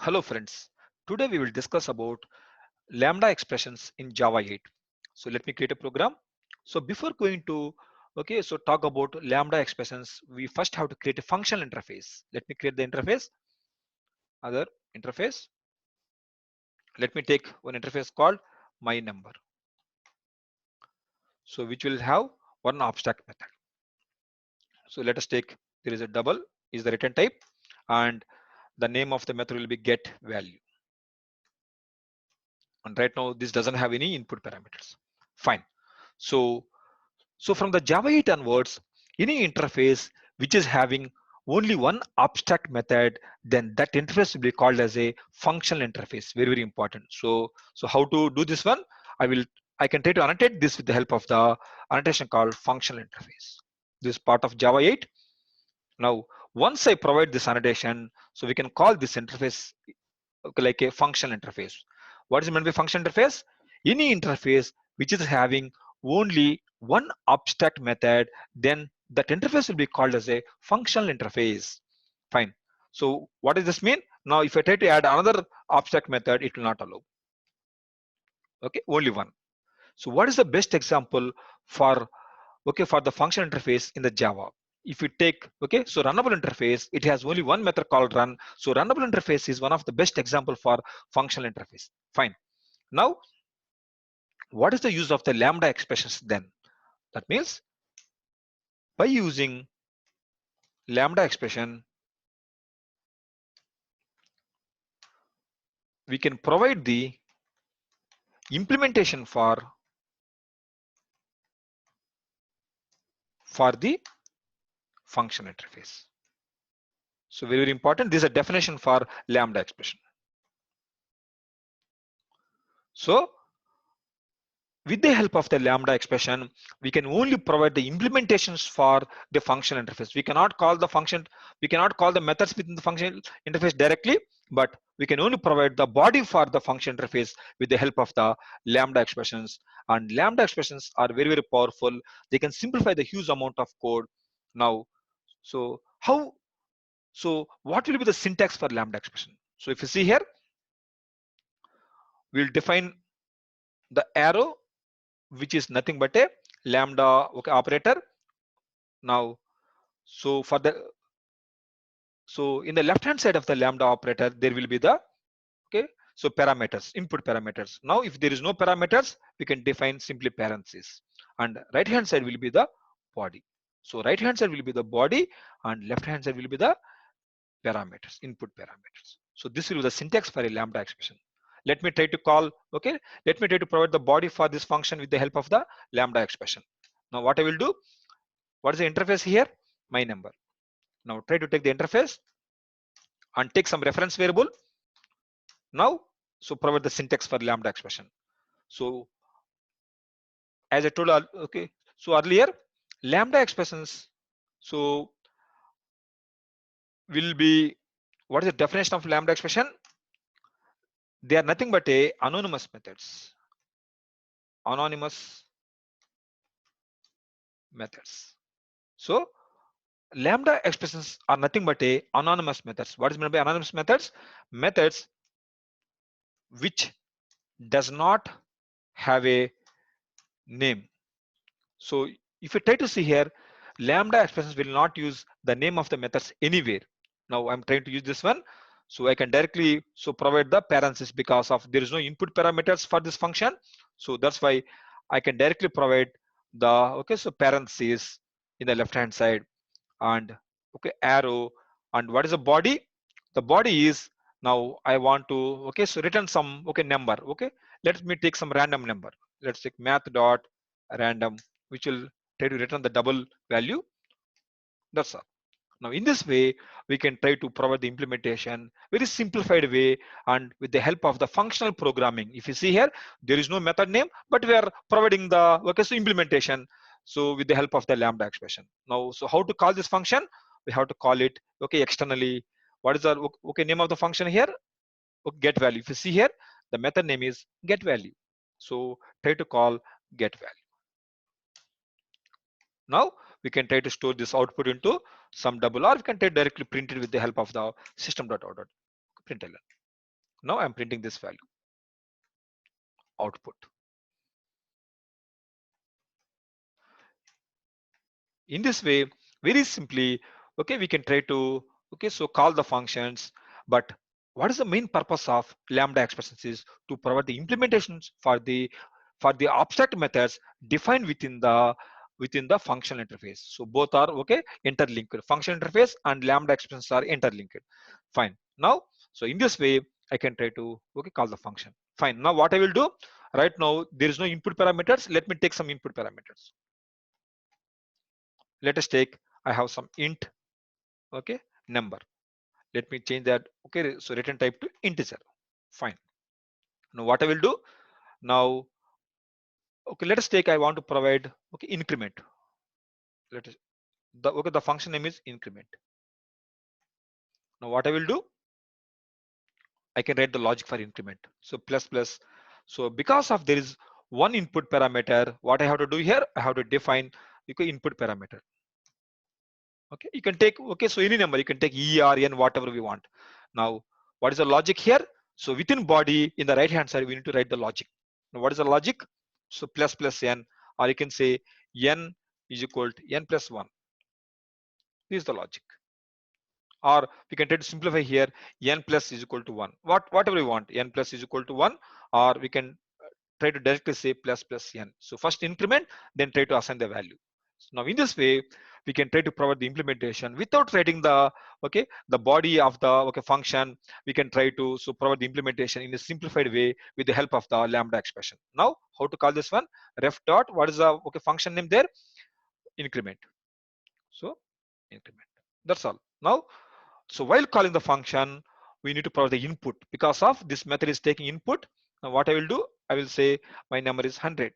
Hello friends, today we will discuss about lambda expressions in Java 8. So let me create a program. So before going to talk about lambda expressions, we first have to create a functional interface. Let me create the interface, other interface. Let me take one interface called my number. So which will have one abstract method. So let us take, there is a double is the return type, and the name of the method will be get value. And right now this doesn't have any input parameters. Fine. So from the Java 8 onwards, any interface which is having only one abstract method, then that interface will be called as a functional interface. Very, very important. So how to do this one? I can try to annotate this with the help of the annotation called functional interface. This is part of Java 8. Now, once I provide this annotation, so we can call this interface like a functional interface. What is meant by function interface? Any interface which is having only one abstract method, then that interface will be called as a functional interface. Fine. So what does this mean? Now, if I try to add another abstract method, it will not allow. Okay, only one. So what is the best example for for the function interface in the Java? If you take so runnable interface, it has only one method called run. So runnable interface is one of the best example for functional interface. Fine. Now, what is the use of the lambda expressions then? That means by using lambda expression, we can provide the implementation for the function interface. So very, very important. This is a definition for lambda expression. So with the help of the lambda expression, we can only provide the implementations for the function interface. We cannot call the methods within the function interface directly, but we can only provide the body for the function interface with the help of the lambda expressions. And lambda expressions are very, very powerful. They can simplify the huge amount of code. Now, so what will be the syntax for lambda expression? So if you see here, we'll define the arrow, which is nothing but a lambda operator. Now, so for the in the left hand side of the lambda operator, there will be the parameters, input parameters. Now if there is no parameters, we can define simply parentheses, and right hand side will be the body. So right hand side will be the body and left hand side will be the parameters, input parameters. So this will be the syntax for a lambda expression. Let me try to call let me try to provide the body for this function with the help of the lambda expression. Now what I will do, what is the interface here? My number. Now try to take the interface and take some reference variable. Now, so provide the syntax for lambda expression. So as I told, so earlier, lambda expressions, so will be, what is the definition of lambda expression? They are nothing but a anonymous methods. Anonymous methods. So lambda expressions are nothing but a anonymous methods. What is meant by anonymous methods? Methods which does not have a name. So if you try to see here, lambda expressions will not use the name of the methods anywhere. Now I'm trying to use this one. So I can directly provide the parentheses because of there is no input parameters for this function. So that's why I can directly provide the parentheses in the left hand side and arrow. And what is the body? The body is, now I want to return some number. Let me take some random number. Let's take math dot random, which will try to return the double value. That's all. Now in this way, we can try to provide the implementation very simplified way and with the help of the functional programming. If you see here, there is no method name, but we are providing the implementation. So with the help of the lambda expression. Now, so how to call this function? We have to call it externally. What is the name of the function here? Get value. If you see here, the method name is get value. So try to call get value. Now we can try to store this output into some double, or we can try directly print it with the help of the system.out.println. Now I'm printing this value output. In this way, very simply, okay, we can try to, okay, so call the functions. But what is the main purpose of lambda expressions is to provide the implementations for the abstract methods defined within the functional interface. So both are okay interlinked. Function interface and lambda expressions are interlinked. Fine. Now, so in this way, I can try to okay call the function. Fine. Now what I will do right now, there is no input parameters. Let me take some input parameters. Let us take, I have some int, okay, number. Let me change that, okay, so return type to integer. Fine. Now what I will do now, okay, let us take, I want to provide, okay, increment. Let us, okay, the function name is increment. Now what I will do, I can write the logic for increment. So plus plus. So because of there is one input parameter, what I have to do here, I have to define okay, input parameter. Okay, you can take, okay, so any number, you can take E, R, N, whatever we want. Now, what is the logic here? So within body, in the right hand side, we need to write the logic. Now, what is the logic? So plus plus N, or you can say N is equal to N plus 1. This is the logic. Or we can try to simplify here, N plus is equal to 1. Whatever we want, N plus is equal to 1, or we can try to directly say plus plus N. So first increment, then try to assign the value. Now in this way, we can try to provide the implementation without writing the okay the body of the okay function. We can try to so provide the implementation in a simplified way with the help of the lambda expression. Now how to call this one? Ref dot, what is the okay function name there? Increment. So increment. That's all. Now so while calling the function, we need to provide the input. Because of this method is taking input. Now what I will do, I will say my number is 100.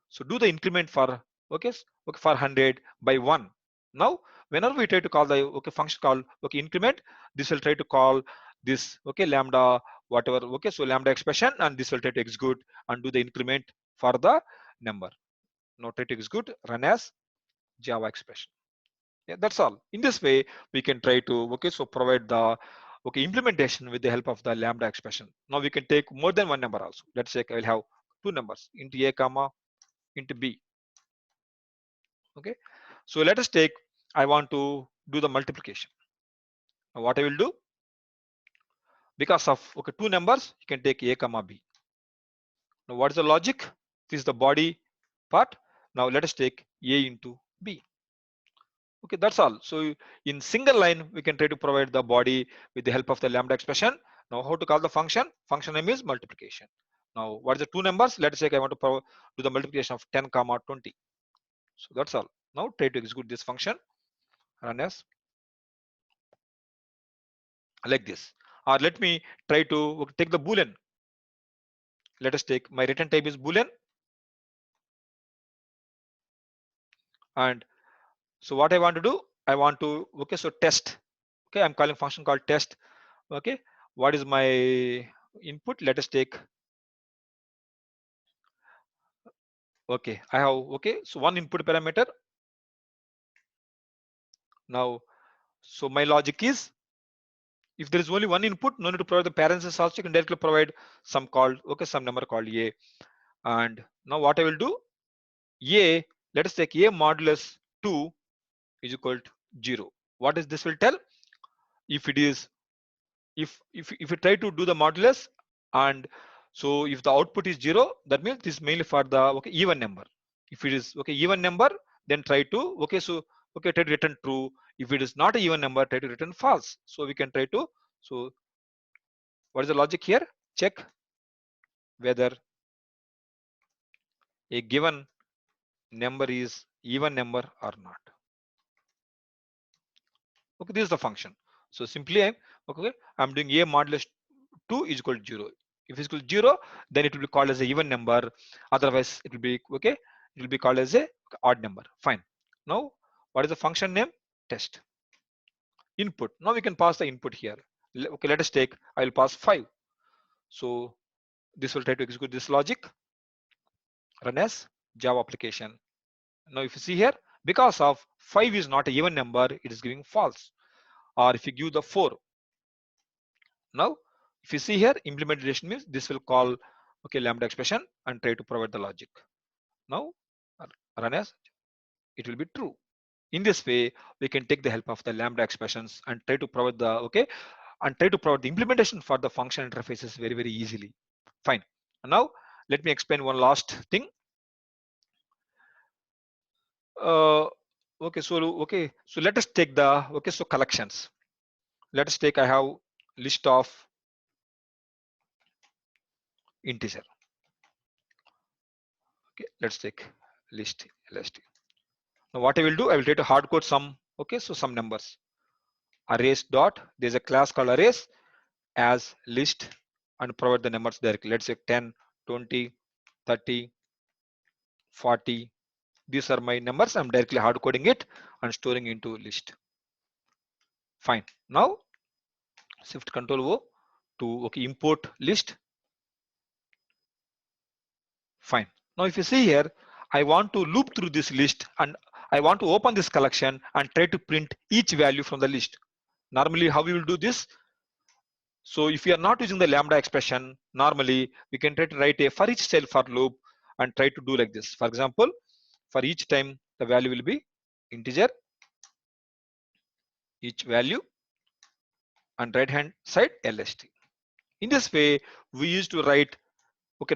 So do the increment for okay, okay for 100 by 1. Now whenever we try to call the okay function call okay increment, this will try to call this okay lambda whatever okay so lambda expression, and this will try to execute and do the increment for the number. Now try to execute, run as Java expression. Yeah, that's all. In this way, we can try to okay so provide the okay implementation with the help of the lambda expression. Now we can take more than one number also. Let's say I will have two numbers into a comma into b. Okay, so let us take, I want to do the multiplication. Now what I will do, because of okay two numbers, you can take a comma b. Now what is the logic? This is the body part. Now let us take a into b. Okay, that's all. So in single line, we can try to provide the body with the help of the lambda expression. Now how to call the function? Function name is multiplication. Now what is the two numbers? Let's say I want to do the multiplication of 10 comma 20. So that's all. Now try to execute this function, run as like this. Or let me try to take the boolean. Let us take my return type is boolean. And so what I want to do, I want to okay so test. Okay, I'm calling function called test. Okay, what is my input? Let us take okay, I have okay so one input parameter. Now so my logic is, if there is only one input, no need to provide the parentheses also, you can directly provide some called okay some number called a. And now what I will do, a, let us take a modulus 2 is equal to 0. What is this will tell? If it is, if you try to do the modulus, and so if the output is 0, that means this is mainly for the okay even number. If it is okay even number, then try to okay so okay try to return true. If it is not a even number, try to return false. So we can try to, so what is the logic here? Check whether a given number is even number or not. Okay, this is the function. So simply I'm doing a modulus 2 is equal to 0. If it's equal to 0, then it will be called as a even number. Otherwise, it will be okay. It will be called as a odd number. Fine. Now, what is the function name? Test. Input. Now we can pass the input here. Okay, let us take. I will pass 5. So this will try to execute this logic. Run as Java application. Now, if you see here, because of 5 is not a even number, it is giving false. Or if you give the 4, now If you see here, implementation means this will call okay lambda expression and try to provide the logic. Now run as it will be true. In this way, we can take the help of the lambda expressions and try to provide the okay and try to provide the implementation for the function interfaces very easily. Fine. Now let me explain one last thing. Uh, so let us take the so collections. Let us take I have list of integer. Okay, let's take list lst. Now what I will do, I will try to hard code some some numbers. Arrays dot, there's a class called arrays as list and provide the numbers directly. Let's say 10, 20, 30, 40. These are my numbers. I'm directly hard coding it and storing into list. Fine. Now shift control O to import list. Fine. Now if you see here, I want to loop through this list and I want to open this collection and try to print each value from the list. Normally, how we will do this? So if you are not using the lambda expression, normally we can try to write a for each style for loop and try to do like this. For example, for each time the value will be integer, each value, and right hand side lst. In this way, we used to write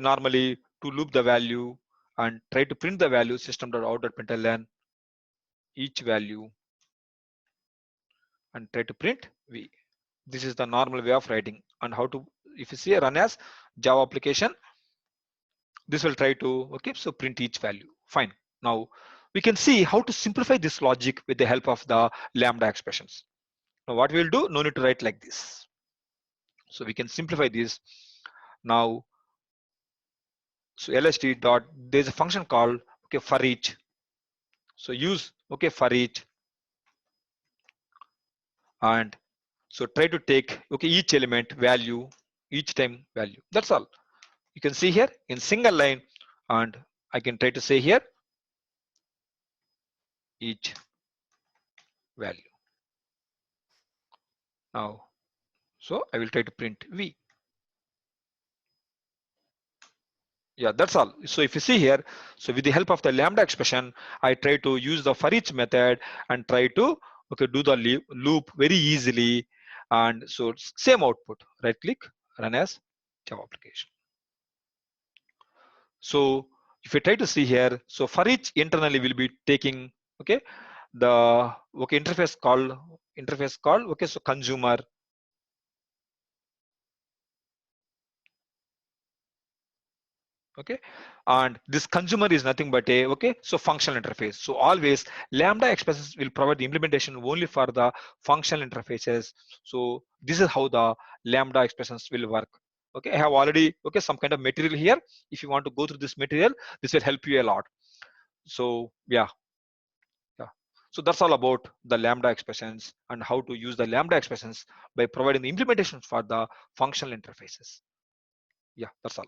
normally to loop the value and try to print the value system.out.println each value and try to print v. This is the normal way of writing. And how to, if you see a run as Java application, this will try to so print each value. Fine. Now we can see how to simplify this logic with the help of the lambda expressions. Now what we'll do, no need to write like this. So we can simplify this. Now so lst dot, there's a function called for each. So use for each and so try to take each element value, each time value. That's all. You can see here in single line, and I can try to say here each value. Now so I will try to print v. Yeah, that's all. So if you see here, so with the help of the lambda expression, I try to use the for each method and try to do the loop very easily. And so same output, right click, run as Java application. So if you try to see here, so for each internally will be taking the interface called so consumer. Okay, and this consumer is nothing but a so functional interface. So always lambda expressions will provide the implementation only for the functional interfaces. So this is how the lambda expressions will work. Okay, I have already some kind of material here. If you want to go through this material, this will help you a lot. So yeah, so that's all about the lambda expressions and how to use the lambda expressions by providing the implementations for the functional interfaces. Yeah, that's all.